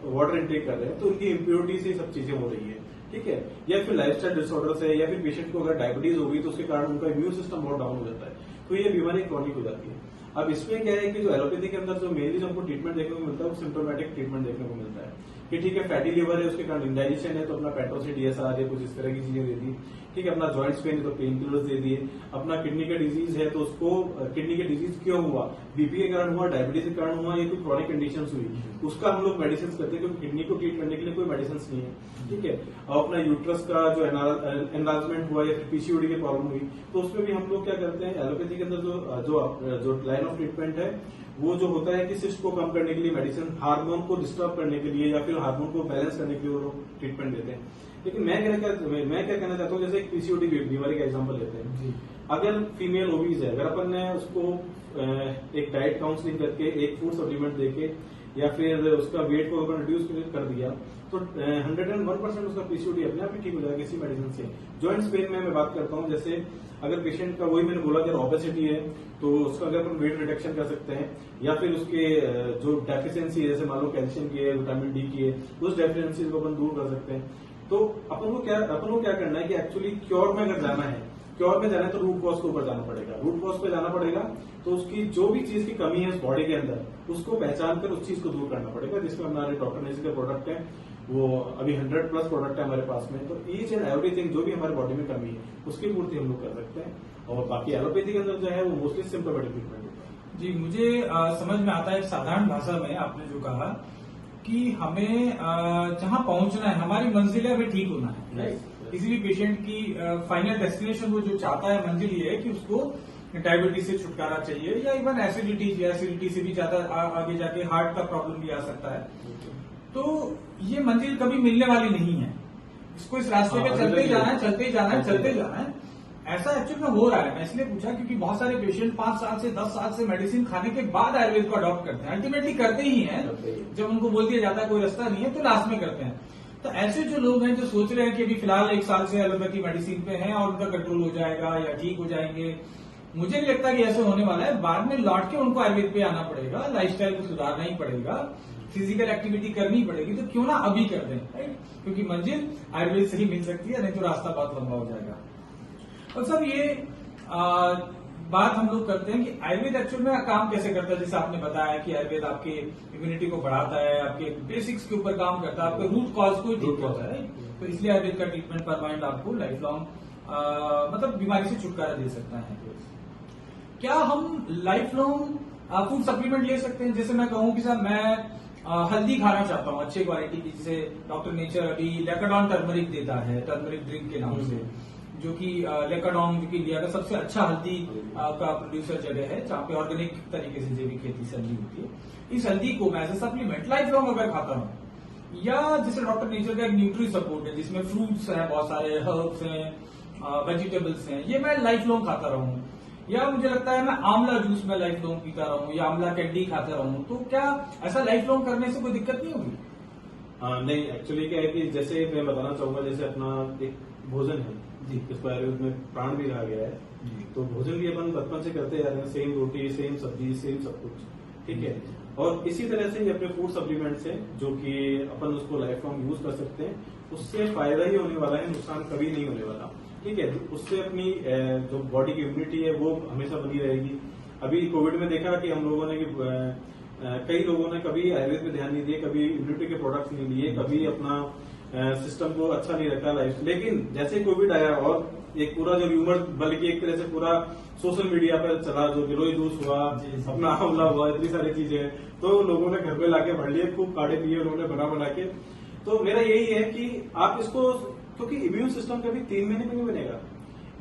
वाटर इनटेक कर रहे हैं, तो उनकी इम्प्योरिटी से सब चीजें हो रही है, ठीक है। या फिर लाइफस्टाइल डिसऑर्डर है, या फिर पेशेंट को अगर डायबिटीज होगी तो उसके कारण उनका इम्यून सिस्टम बहुत डाउन हो जाता है, तो ये बीमारी क्रॉनिक हो जाती है। अब इसमें क्या है कि जो एलोपैथी के अंदर जो मेनली जो हमको ट्रीटमेंट देखने को मिलता है वो सिम्टोमेटिक ट्रीटमेंट देखने को मिलता है कि ठीक है, फैटी लीवर है, उसके कारण इंडाइजेशन है, तो अपना पेंटोसिन डीएसआर या कुछ इस तरह की चीजें दे दी, ठीक है। अपना जॉइंट्स पेन है तो पेन किलर्स दे दिए। अपना किडनी का डिजीज है तो उसको किडनी का डिजीज क्यों हुआ, बीपी के कारण हुआ, डायबिटीज के कारण हुआ, या कोई क्रॉनिक कंडीशन हुई, उसका हम लोग मेडिसिन करते हैं, क्योंकि किडनी को ट्रीट करने के लिए कोई मेडिसिन नहीं है, ठीक है। और अपना यूट्रस का जो एनलार्जमेंट हुआ या फिर पीसीओडी की प्रॉब्लम हुई, तो उसमें भी हम लोग क्या करते हैं, एलोपैथी के अंदर जो लाइन ऑफ ट्रीटमेंट है वो जो होता है कि सिस्ट को कम करने के लिए मेडिसिन, हार्मोन को डिस्टर्ब करने के लिए या फिर हार्मोन को बैलेंस करने के लिए वो लोग ट्रीटमेंट देते हैं। लेकिन मैं क्या कहना चाहता हूँ, जैसे एक पीसीओडी बीमारी का एग्जांपल लेते हैं। अगर फीमेल ओबीज है, अगर अपन ने उसको एक डाइट काउंसलिंग करके, एक फूड सप्लीमेंट देके या फिर उसका वेट को अपन रिड्यूस कर दिया, तो 101% उसका पीसीओडी अपने आप ही ठीक हो जाएगा किसी मेडिसिन से। जॉइंट्स पेन में मैं बात करता हूँ, जैसे अगर पेशेंट का, वही मैंने बोला, अगर ओबेसिटी है तो उसका अगर अपन वेट रिडक्शन कर सकते हैं, या फिर उसके जो डेफिशिएंसी है, जैसे मान लो कैल्शियम की है, विटामिन डी की है, उस डेफिशिएंसी को अपन दूर कर सकते हैं। तो अपन को क्या करना है कि एक्चुअली क्योर में अगर जाना है, तो रूट कॉज के ऊपर जाना पड़ेगा। रूट कॉज पे जाना पड़ेगा तो उसकी जो भी चीज की कमी है उस बॉडी के अंदर, उसको पहचान कर उस चीज को दूर करना पड़ेगा, जिसमें हमारे डॉक्टर नेचर के प्रोडक्ट है, वो अभी 100+ प्रोडक्ट है हमारे पास में। तो ईच एंड एवरीथिंग जो भी हमारे बॉडी में कमी है उसकी पूर्ति हम लोग कर सकते हैं। और बाकी एलोपैथी के अंदर जो है वो मोस्टली सिम्टोमेटिक ट्रीटमेंट होता है। जी, मुझे समझ में आता है साधारण भाषा में आपने जो कहा कि हमें जहां पहुंचना है, हमारी मंजिल है, हमें ठीक होना है, राइट। किसी भी पेशेंट की फाइनल डेस्टिनेशन वो जो चाहता है, मंजिल ये है कि उसको डायबिटीज से छुटकारा चाहिए, या इवन एसिडिटी से भी ज्यादा आगे जाके हार्ट का प्रॉब्लम भी आ सकता है। तो ये मंजिल कभी मिलने वाली नहीं है, इसको इस रास्ते पे चलते ही जाना है। ऐसा एक्चुअली में हो रहा है। मैं इसलिए पूछा क्योंकि बहुत सारे पेशेंट 5 साल से 10 साल से मेडिसिन खाने के बाद आयुर्वेद को अडॉप्ट करते हैं, अल्टीमेटली करते ही हैं। जब उनको बोल दिया जाता है कोई रास्ता नहीं है तो लास्ट में करते हैं। तो ऐसे जो लोग हैं जो सोच रहे हैं कि अभी फिलहाल 1 साल से एलोपैथी मेडिसिन पे हैं और उनका कंट्रोल हो जाएगा या ठीक हो जाएंगे, मुझे नहीं लगता कि ऐसे होने वाला है। बाद में लौट के उनको आयुर्वेद पे आना पड़ेगा, लाइफस्टाइल को सुधारना ही पड़ेगा, फिजिकल एक्टिविटी करनी पड़ेगी। तो क्यों ना अभी कर दें, राइट? क्योंकि मंजिल आयुर्वेद से ही मिल सकती है, नहीं तो रास्ता बहुत लंबा हो जाएगा। और सब ये बात हम लोग करते हैं कि आयुर्वेद एक्चुअल में काम कैसे करता है। जैसे आपने बताया कि आयुर्वेद आपके इम्यूनिटी को बढ़ाता है, आपके बेसिक्स के ऊपर काम करता है, आपके रूट कॉज को ठीक करता है। तो इसलिए आयुर्वेद का ट्रीटमेंट परमानेंट आपको लाइफ लॉन्ग मतलब बीमारी से छुटकारा दे सकता है। क्या हम लाइफ लॉन्ग फूड सप्लीमेंट ले सकते हैं? जैसे मैं कहूं कि सर मैं हल्दी खाना चाहता हूं अच्छे क्वालिटी की, जिसे डॉक्टर नेचर अभी लेकाडॉन टर्मरिक देता है, टर्मरिक ड्रिंक के नाम से, जो कि लेकाडॉन जो कि इंडिया का सबसे अच्छा हल्दी का प्रोड्यूसर जगह है, जहाँ पे ऑर्गेनिक तरीके से जैविक खेती से हल्दी होती है। इस हल्दी को मैं as a supplement lifelong अगर खाता हूँ, या जैसे डॉक्टर नेचर का एक न्यूट्री सपोर्ट है जिसमें फ्रूट्स हैं, बहुत सारे हर्ब्स हैं, वेजिटेबल्स हैं, ये मैं लाइफ लॉन्ग खाता रहूं, या मुझे लगता है मैं आंवला जूस में लाइफ लॉन्ग पीता रहूं या आंवला कैंडी खाता रहूं, तो क्या ऐसा लाइफ लॉन्ग करने से कोई दिक्कत नहीं होगी? नहीं, एक्चुअली क्या है कि जैसे मैं बताना चाहूंगा, जैसे अपना एक भोजन है जी, इसको आयुर्वेद में प्राण भी कहा गया है। तो भोजन भी अपन बचपन से करते जा रहे हैं, सेम रोटी, सेम सब्जी, सेम सब कुछ, ठीक है। और इसी तरह से ही अपने फूड सप्लीमेंट्स हैं जो कि अपन उसको लाइफ लॉन्ग यूज कर सकते हैं, उससे फायदा ही होने वाला है, नुकसान कभी नहीं होने वाला, ठीक है। उससे अपनी जो बॉडी की इम्यूनिटी है वो हमेशा बनी रहेगी। अभी कोविड में देखा कि हम लोगों ने कई लोगों ने कभी आयुर्वेद पे ध्यान नहीं दिए, कभी इम्यूनिटी के प्रोडक्ट्स नहीं लिए, कभी अपना सिस्टम को अच्छा नहीं रखा लाइफ। लेकिन जैसे कोविड आया और एक पूरा जो र्यूमर, बल्कि एक तरह से पूरा सोशल मीडिया पर चला, जो गिलोय जूस हुआ, अपना हमला हुआ, इतनी सारी चीजें, तो लोगों ने घर में लाके भर लिए, खूब काढ़े पिए उन्होंने बना के। तो मेरा यही है कि आप इसको, क्योंकि इम्यून सिस्टम कभी 3 महीने में नहीं बनेगा।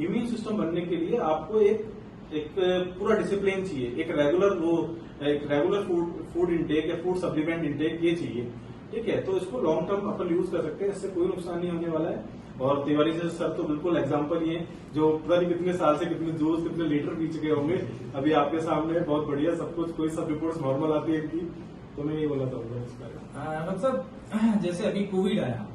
इम्यून सिस्टम बनने के लिए आपको एक पूरा डिसिप्लिन चाहिए, एक रेगुलर फूड इंटेक या फूड सप्लीमेंट इंटेक ये चाहिए, ठीक है। तो इसको लॉन्ग टर्म अपन यूज कर सकते हैं, इससे कोई नुकसान नहीं होने वाला है। और तिवारी से सर तो बिल्कुल एग्जाम्पल ही है, जो पता नहीं कितने साल से कितने जूस, कितने लीटर पी चुके होंगे, अभी आपके सामने बहुत बढ़िया सब कुछ, कोई सब रिपोर्ट्स नॉर्मल आती है इनकी। तो मैं ये बोला चाहूंगा इस बारे में। मतलब जैसे अभी कोविड आया,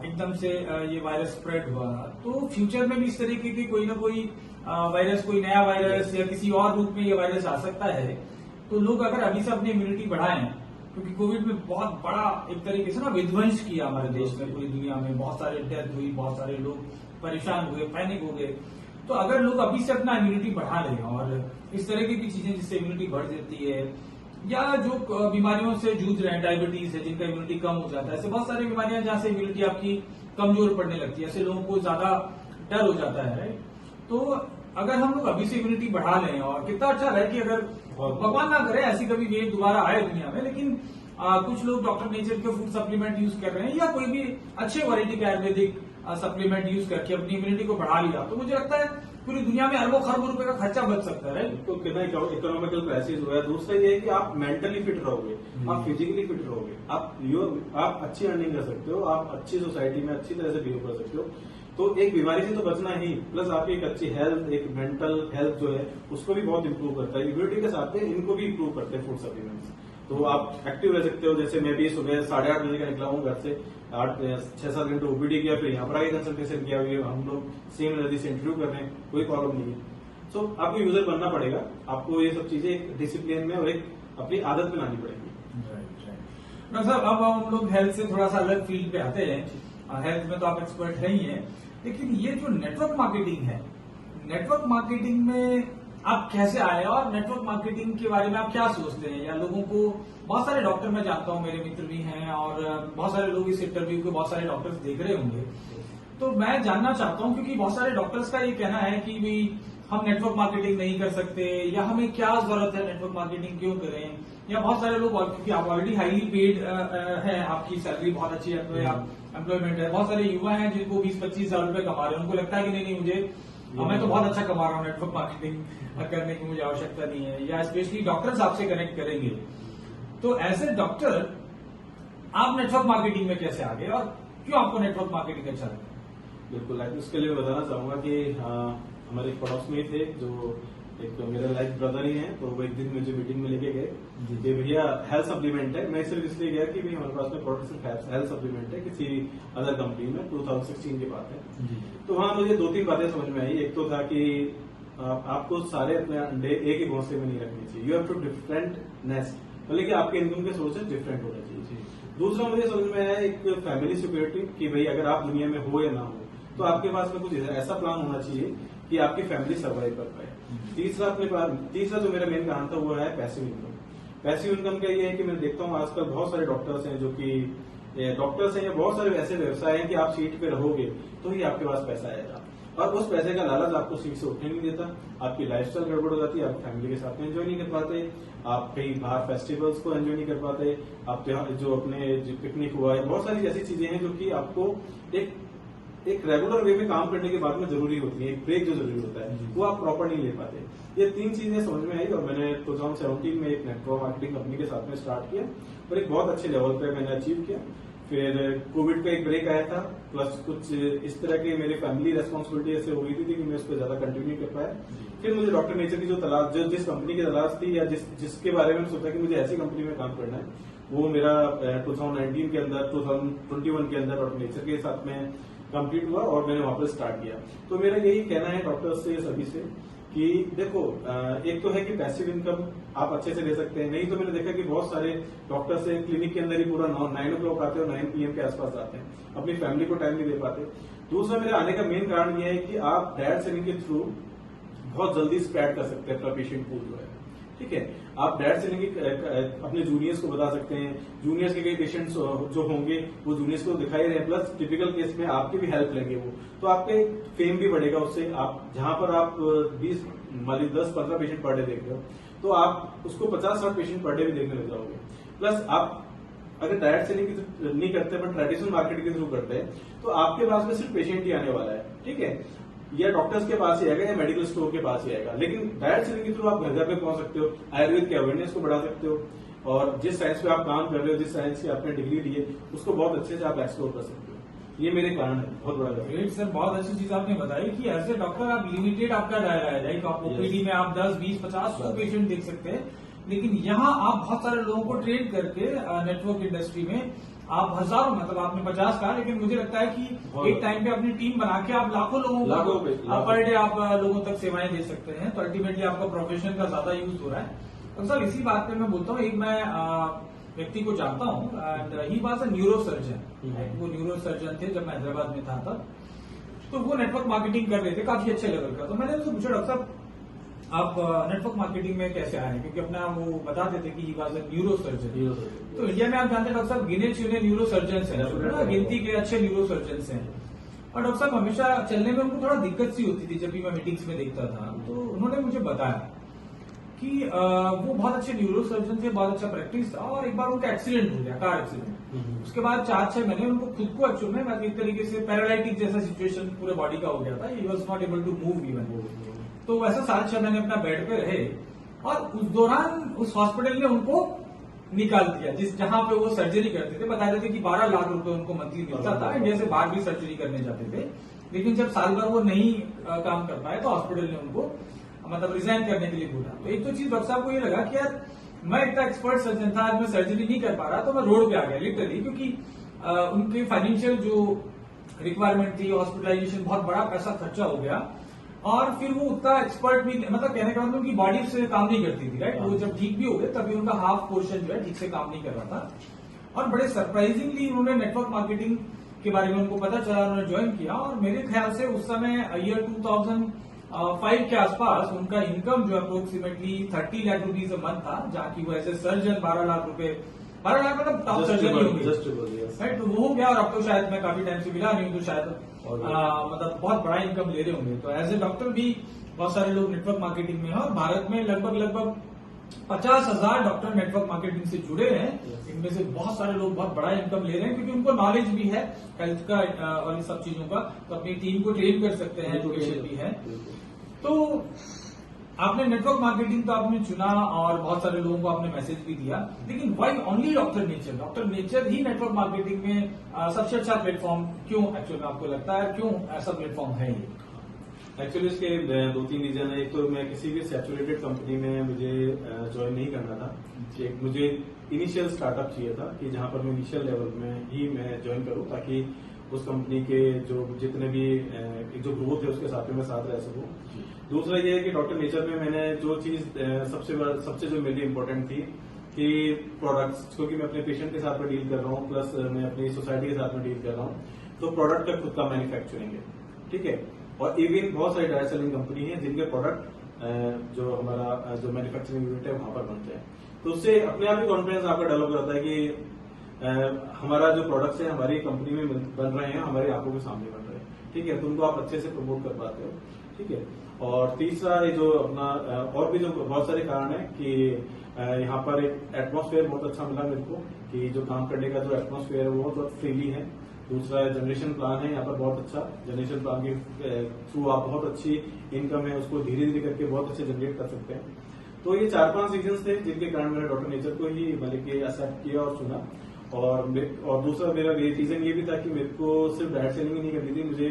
एकदम से ये वायरस स्प्रेड हुआ, तो फ्यूचर में भी इस तरीके की कोई ना कोई वायरस, कोई नया वायरस या किसी और रूप में ये वायरस आ सकता है। तो लोग अगर अभी से अपनी इम्यूनिटी बढ़ाएं, क्योंकि कोविड में बहुत बड़ा एक तरीके से ना विध्वंस किया हमारे देश में, पूरी दुनिया में बहुत सारे डेथ हुई, बहुत सारे लोग परेशान हुए, पैनिक हो गए। तो अगर लोग अभी से अपना इम्यूनिटी बढ़ा लें और इस तरह की चीजें जिससे इम्यूनिटी बढ़ जाती है, या जो बीमारियों से जूझ रहे हैं, डायबिटीज है जिनका इम्यूनिटी कम हो जाता है, ऐसे बहुत सारी बीमारियां जहां से इम्यूनिटी आपकी कमजोर पड़ने लगती है, ऐसे लोगों को ज्यादा डर हो जाता है, राइट? तो अगर हम लोग अभी से इम्यूनिटी बढ़ा लें, और कितना अच्छा रहे कि अगर भगवान ना करे ऐसी कभी वेव दोबारा आए दुनिया में, लेकिन कुछ लोग डॉक्टर नेचर के फूड सप्लीमेंट यूज कर रहे हैं या कोई भी अच्छे क्वालिटी के आयुर्वेदिक सप्लीमेंट यूज करके अपनी इम्यूनिटी को बढ़ा लिया, तो मुझे लगता है पूरी दुनिया में अरबों खरबों रुपए का खर्चा बच सकता है, राइट? तो कितना इकोनॉमिकल क्राइसिस हुआ है। दूसरा ये है कि आप मेंटली फिट रहोगे, आप फिजिकली फिट रहोगे, आप अच्छी अर्निंग कर सकते हो, आप अच्छी सोसाइटी में अच्छी तरह से बिहेव कर सकते हो। तो एक बीमारी से तो बचना ही, प्लस आपकी एक अच्छी हेल्थ, एक मेंटल हेल्थ जो है उसको भी बहुत इंप्रूव करता है। इम्यूनिटी के साथ में इनको भी इंप्रूव करते हैं फूड सप्लीमेंट्स। तो आप एक्टिव रह सकते हो। जैसे मैं भी सुबह 8:30 बजे का निकला हूँ घर से, 6-7 घंटे ओपीडी किया, फिर यहाँ पर आगे कंसल्टेशन किया, हम लोग सेम एनर्जी से इंटरव्यू कर रहे हैं, कोई प्रॉब्लम नहीं है। सो आपको यूजर बनना पड़ेगा, आपको ये सब चीजें एक डिसिप्लिन में और एक अपनी आदत में लानी पड़ेगी। डॉक्टर साहब, अब हम लोग हेल्थ से थोड़ा सा अलग फील्ड पे आते हैं। हेल्थ में तो आप एक्सपर्ट है ही हैं, लेकिन ये जो नेटवर्क मार्केटिंग है, नेटवर्क मार्केटिंग में आप कैसे आए और नेटवर्क मार्केटिंग के बारे में आप क्या सोचते हैं? या लोगों को, बहुत सारे डॉक्टर मैं जानता हूं, मेरे मित्र भी हैं और बहुत सारे लोग इस इंटरव्यू को बहुत सारे डॉक्टर्स देख रहे होंगे, तो मैं जानना चाहता हूं, क्योंकि बहुत सारे डॉक्टर्स का ये कहना है कि भाई हम नेटवर्क मार्केटिंग नहीं कर सकते, या हमें क्या जरूरत है नेटवर्क मार्केटिंग क्यों करें, या बहुत सारे लोग, क्योंकि आप ऑलरेडी हाईली पेड है, आपकी सैलरी बहुत अच्छी है, एम्प्लॉयमेंट है, बहुत सारे युवा हैं जिनको 20-25 हजार रुपए कमा रहे हैं, उनको लगता है कि नहीं मुझे, मैं तो बहुत अच्छा कमा रहा हूँ, नेटवर्क मार्केटिंग करने की मुझे आवश्यकता नहीं है, या स्पेशली डॉक्टर्स आपसे कनेक्ट करेंगे। तो एज ए डॉक्टर आप नेटवर्क मार्केटिंग में कैसे आ गए और क्यों आपको नेटवर्क मार्केटिंग अच्छा लगता है? बिल्कुल, इसके लिए मैं बताना चाहूंगा कि हमारे एक पड़ोस में ही थे जो एक मेरा लाइफ ब्रदर ही है, तो वो एक दिन मुझे मीटिंग में लेके गए कि भैया हेल्थ सप्लीमेंट है। मैं सिर्फ इसलिए गया कि भाई हमारे पास में प्रोडक्ट हेल्थ सप्लीमेंट है किसी अदर कंपनी में, 2016 की बात है। तो वहां मुझे 2-3 बातें समझ में आई। एक तो था कि आपको सारे अपने अंडे एक ही घोंसले में नहीं रखने चाहिए, you have to different nest, मतलब कि आपके इनकम के सोर्सेज डिफरेंट होने चाहिए। दूसरा मुझे समझ में आया एक फैमिली सिक्योरिटी, कि भाई अगर आप दुनिया में हो या ना हो तो आपके पास में कुछ ऐसा प्लान होना चाहिए कि आपकी फैमिली सर्वाइव कर पाए। तीसरा जो मेरा मेन कारण था वो है पैसिव इनकम। पैसिव इनकम का ये है कि मैं देखता हूँ आजकल बहुत सारे डॉक्टर्स हैं जो कि डॉक्टर्स हैं या बहुत सारे ऐसे व्यवसाय हैं कि आप सीट पे रहोगे तो ही आपके पास पैसा आएगा, और उस पैसे का लालच आपको सीट से उठने नहीं देता। आपकी लाइफस्टाइल गड़बड़ हो जाती है, आप फैमिली के साथ एंजॉय नहीं कर पाते, आप कहीं बाहर फेस्टिवल्स को एंजॉय नहीं कर पाते, आप जो अपने पिकनिक हुआ है, बहुत सारी ऐसी चीजें हैं जो कि आपको एक रेगुलर वे में काम करने के बाद में जरूरी होती है, एक ब्रेक जो जरूरी होता है वो आप प्रॉपर नहीं ले पाते। ये 3 चीजें समझ में आई और मैंने 2017 में एक नेटवर्क मार्केटिंग कंपनी के साथ में स्टार्ट किया और एक बहुत अच्छे लेवल पे मैंने अचीव किया। फिर कोविड का एक ब्रेक आया था, प्लस कुछ इस तरह की मेरी फैमिली रेस्पॉन्सिबिलिटी ऐसे हो गई थी कि मैं उस पर ज्यादा कंटिन्यू कर पाया। फिर मुझे डॉक्टर नेचर की जो तलाश, जिस कंपनी की तलाश थी या जिसके बारे में सोचा कि मुझे ऐसी कंपनी में काम करना है, वो मेरा 2019 के अंदर 2021 के अंदर डॉक्टर नेचर के साथ में कंप्लीट हुआ और मैंने वहां पर स्टार्ट किया। तो मेरा यही कहना है डॉक्टर्स से, सभी से, कि देखो एक तो है कि पैसिव इनकम आप अच्छे से ले सकते हैं, नहीं तो मैंने देखा कि बहुत सारे डॉक्टर्स हैं क्लिनिक के अंदर ही पूरा 9 o'clock आते हैं और 9 PM के आसपास आते हैं, अपनी फैमिली को टाइम नहीं दे पाते। दूसरा मेरे आने का मेन कारण यह है कि आप डायरेक्ट सेलिंग के थ्रू बहुत जल्दी स्प्रेड कर सकते हैं अपना पेशेंट पूल जो है, ठीक है। आप डायरेक्ट सेलिंग अपने जूनियर्स को बता सकते हैं, जूनियर्स के कई पेशेंट्स जो होंगे वो जूनियर्स को दिखाई रहे हैं, प्लस टिपिकल केस में आपकी भी हेल्प लेंगे वो, तो आपके फेम भी बढ़ेगा उससे। आप जहां पर आप 10-15 पेशेंट पर डे देख रहे हो तो आप उसको 50-60 पेशेंट पर डे भी देखने लग जाओगे। प्लस आप अगर डायरेक्ट सेलिंग नहीं करते पर ट्रेडिशनल मार्केटिंग के थ्रू करते हैं तो आपके पास में सिर्फ पेशेंट ही आने वाला है, ठीक है, या डॉक्टर्स के पास ही आएगा या मेडिकल स्टोर के पास ही आएगा। लेकिन डायरेक्ट सेलिंग के थ्रू आप घर घर पे पहुंच सकते हो, आयुर्वेद के अवेयरनेस को बढ़ा सकते हो, और जिस साइंस पे आप काम कर रहे हो, जिस साइंस की आपने डिग्री ली है, उसको बहुत अच्छे से आप एक्सप्लोर कर सकते हो। ये मेरे कारण है, बहुत बड़ा ग्रेट सर, बहुत अच्छी चीज आपने बताई कि एज ए डॉक्टर आप लिमिटेड आपका दायरा है, लाइक आप ओपीडी में आप 10, 20, 50, 100 पेशेंट देख सकते हैं, लेकिन यहाँ आप बहुत सारे लोगों को ट्रेन करके नेटवर्क इंडस्ट्री में आप हजारों, मतलब आपने 50 कहा, लेकिन मुझे लगता है कि एक टाइम पे अपनी टीम बना के आप लाखों लोगों को पर डे आप लोगों तक सेवाएं दे सकते हैं, तो अल्टीमेटली आपका प्रोफेशन का ज्यादा यूज हो रहा है। तो सर इसी बात पे मैं बोलता हूँ, एक मैं व्यक्ति को जानता हूँ and he was a neuro surgeon, वो न्यूरो सर्जन थे जब मैं हैदराबाद में था तब, तो वो नेटवर्क मार्केटिंग कर रहे थे काफी अच्छे लेवल का। तो मैंने उनसे पूछा, डॉक्टर साहब आप नेटवर्क मार्केटिंग में कैसे आए, क्योंकि अपना वो बताते थे कि he was a neuro surgeon. तो इंडिया में आप जानते हैं डॉक्टर साहब गिने चुने न्यूरो सर्जन है, गिनती के अच्छे न्यूरो सर्जन हैं, और डॉक्टर साहब हमेशा चलने में उनको थोड़ा दिक्कत सी होती थी जब भी मैं मीटिंग्स में देखता था। तो उन्होंने मुझे बताया कि वो बहुत अच्छे न्यूरो सर्जन थे, बहुत अच्छा प्रैक्टिस था, और एक बार उनका एक्सीडेंट हो गया, कार एक्सीडेंट। उसके बाद 4-6 महीने उनको खुद को एक्चुअल में एक तरीके से पैरालाइटिक जैसा सिचुएशन पूरे बॉडी का हो गया था, he was not able to move even. तो वैसा 7-6 महीने अपना बेड पे रहे, और उस दौरान उस हॉस्पिटल ने उनको निकाल दिया जहां पे वो सर्जरी करते थे। बता रहे थे कि 12 लाख रुपए उनको मंथली मिलता था, इंडिया से बाहर भी सर्जरी करने जाते थे, लेकिन जब साल भर वो नहीं काम कर पाए तो हॉस्पिटल ने उनको मतलब रिजाइन करने के लिए बोला। तो एक तो चीज डॉक्टर साहब को ये लगा कि यार मैं इतना एक्सपर्ट सर्जन था, आज मैं सर्जरी नहीं कर पा रहा, तो मैं रोड पे आ गया लिटरली, क्योंकि उनकी फाइनेंशियल जो रिक्वायरमेंट थी, हॉस्पिटलाइजेशन, बहुत बड़ा पैसा खर्चा हो गया, और फिर वो उतना एक्सपर्ट भी, मतलब कहने का मतलब उनकी बॉडी से काम नहीं करती थी, राइट। वो जब ठीक भी हो गए तभी उनका हाफ पोर्शन जो है ठीक से काम नहीं कर रहा था, और बड़े सरप्राइजिंगली उन्होंने नेटवर्क मार्केटिंग के बारे में उनको पता चला, उन्होंने ज्वाइन किया, और मेरे ख्याल से उस समय ईयर 2005 के आसपास उनका इनकम जो अप्रोक्सीमेटली 30 लाख रुपीज मंथ था, जहाँ की वो ऐसे सर्जन 12 लाख रुपए, 12 लाख मतलब टॉप सर्जन ही होंगे, राइट। तो वो हो गया, और अब तो शायद मैं काफी टाइम से मिला नहीं हूं, तो शायद मतलब बहुत बड़ा इनकम ले रहे होंगे। तो एज ए डॉक्टर भी बहुत सारे लोग नेटवर्क मार्केटिंग में हैं, और भारत में लगभग 50,000 डॉक्टर नेटवर्क मार्केटिंग से जुड़े हैं। इनमें से बहुत सारे लोग बहुत बड़ा इनकम ले रहे हैं, क्योंकि उनको नॉलेज भी है हेल्थ का और इन सब चीजों का, तो अपनी टीम को ट्रेन कर सकते हैं, एजुकेशन भी है। तो आपने नेटवर्क मार्केटिंग तो आपने चुना और बहुत सारे लोगों को आपने मैसेज भी दिया, लेकिन why only doctor nature? Doctor nature ही नेटवर्क मार्केटिंग में सबसे अच्छा प्लेटफॉर्म क्यों एक्चुअली आपको लगता है, क्यों ऐसा प्लेटफॉर्म है ये? एक्चुअली इसके 2-3 रीजन है। एक तो मैं किसी भी सैचुरेटेड कंपनी में मुझे ज्वाइन नहीं करना था। एक मुझे इनिशियल स्टार्टअप चाहिए था कि जहां पर मैं इनिशियल लेवल में ही मैं ज्वाइन करूं, ताकि उस कंपनी के जो जितने भी जो ग्रोथ है उसके साथ में मैं साथ रह सकूं। दूसरा ये है कि डॉक्टर नेचर में मैंने जो चीज सबसे जो मेरे लिए इम्पोर्टेंट थी कि प्रोडक्ट्स, क्योंकि मैं अपने पेशेंट के साथ में डील कर रहा हूँ, प्लस मैं अपनी सोसाइटी के साथ में डील कर रहा हूँ, तो प्रोडक्ट का खुद का मैन्युफैक्चरिंग है, ठीक है। और इवन बहुत सारी डायरेक्ट सेलिंग कंपनी है जिनके प्रोडक्ट जो हमारा जो मैन्युफैक्चरिंग यूनिट है वहां पर बनते हैं, तो उससे अपने आप ही कॉन्फिडेंस आपका डेवलप रहता है कि हमारा जो प्रोडक्ट्स है हमारी कंपनी में बन रहे हैं, हमारी आंखों के सामने बन रहे हैं, ठीक है, तो उनको आप अच्छे से प्रमोट कर पाते हो, ठीक है। और तीसरा ये जो अपना और भी जो बहुत सारे कारण है कि यहाँ पर एक एटमॉस्फेयर बहुत अच्छा मिला मेरे को, कि जो काम करने का जो एटमॉस्फेयर है वो बहुत फ्रीली है। दूसरा जनरेशन प्लान है यहाँ पर बहुत अच्छा, जनरेशन प्लान के थ्रू आप बहुत अच्छी इनकम है उसको धीरे धीरे करके बहुत अच्छे जनरेट कर सकते हैं। तो ये 4-5 रीजन थे जिनके कारण मैंने डॉक्टर नेचर को ही मतलब कि एक्सेप्ट किया और चुना। और दूसरा मेरा रीजन ये भी था कि मेरे को सिर्फ डायरेक्ट सेलिंग ही नहीं करनी थी, मुझे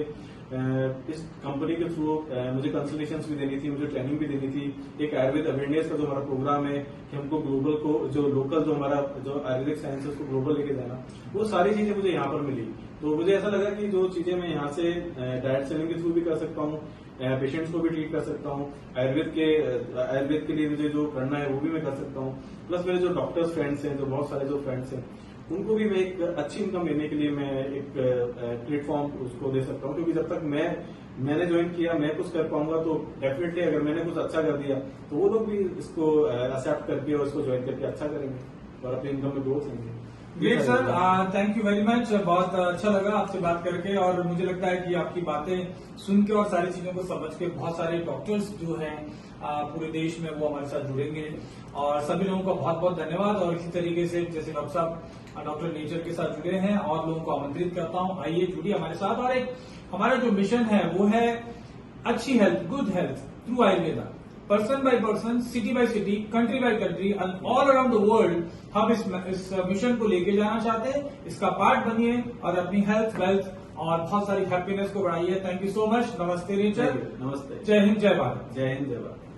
इस कंपनी के थ्रू मुझे कंसल्टेशंस भी देनी थी, मुझे ट्रेनिंग भी देनी थी। एक आयुर्वेद अवेयरनेस का जो हमारा प्रोग्राम है कि हमको ग्लोबल को जो लोकल जो हमारा जो आयुर्वेदिक साइंस है उसको ग्लोबल लेके जाना, वो सारी चीजें मुझे यहाँ पर मिली। तो मुझे ऐसा लगा कि जो चीजें मैं यहाँ से डायरेक्ट सेलिंग के थ्रू भी कर सकता हूँ, पेशेंट्स को भी ट्रीट कर सकता हूँ, आयुर्वेद के लिए मुझे जो करना है वो भी मैं कर सकता हूँ, प्लस मेरे जो डॉक्टर्स फ्रेंड्स हैं, जो बहुत सारे जो फ्रेंड्स हैं, उनको भी मैं एक अच्छी इनकम देने के लिए मैं एक प्लेटफॉर्म उसको दे सकता हूँ। क्योंकि जब तक मैंने ज्वाइन किया, मैं कुछ कर पाऊंगा, तो डेफिनेटली अगर मैंने कुछ अच्छा कर दिया तो वो लोग भी इसको एक्सेप्ट करके और इसको ज्वाइन करके अच्छा करेंगे और अपनी इनकम में ग्रोथ करेंगे। Great sir, thank you very much. बहुत अच्छा लगा आपसे बात करके, और मुझे लगता है कि आपकी बातें सुन के और सारी चीजों को समझ के बहुत सारे डॉक्टर्स जो हैं पूरे देश में वो हमारे साथ जुड़ेंगे। और सभी लोगों का बहुत बहुत धन्यवाद। और इसी तरीके से जैसे डॉक्टर साहब डॉक्टर नेचर के साथ जुड़े हैं, और लोगों को आमंत्रित करता हूं, आइए जुड़िए हमारे साथ। और एक हमारा जो मिशन है वो है अच्छी health, good health through Ayurveda, person by person, city bye city, country by country, all around the world हम इस मिशन को लेके जाना चाहते हैं। इसका पार्ट बनिए और अपनी हेल्थ, वेल्थ और बहुत सारी हैप्पीनेस को बढ़ाइए। Thank you so much. नमस्ते नेचर। नमस्ते। जय हिंद, जय भारत। जय हिंद, जय भारत।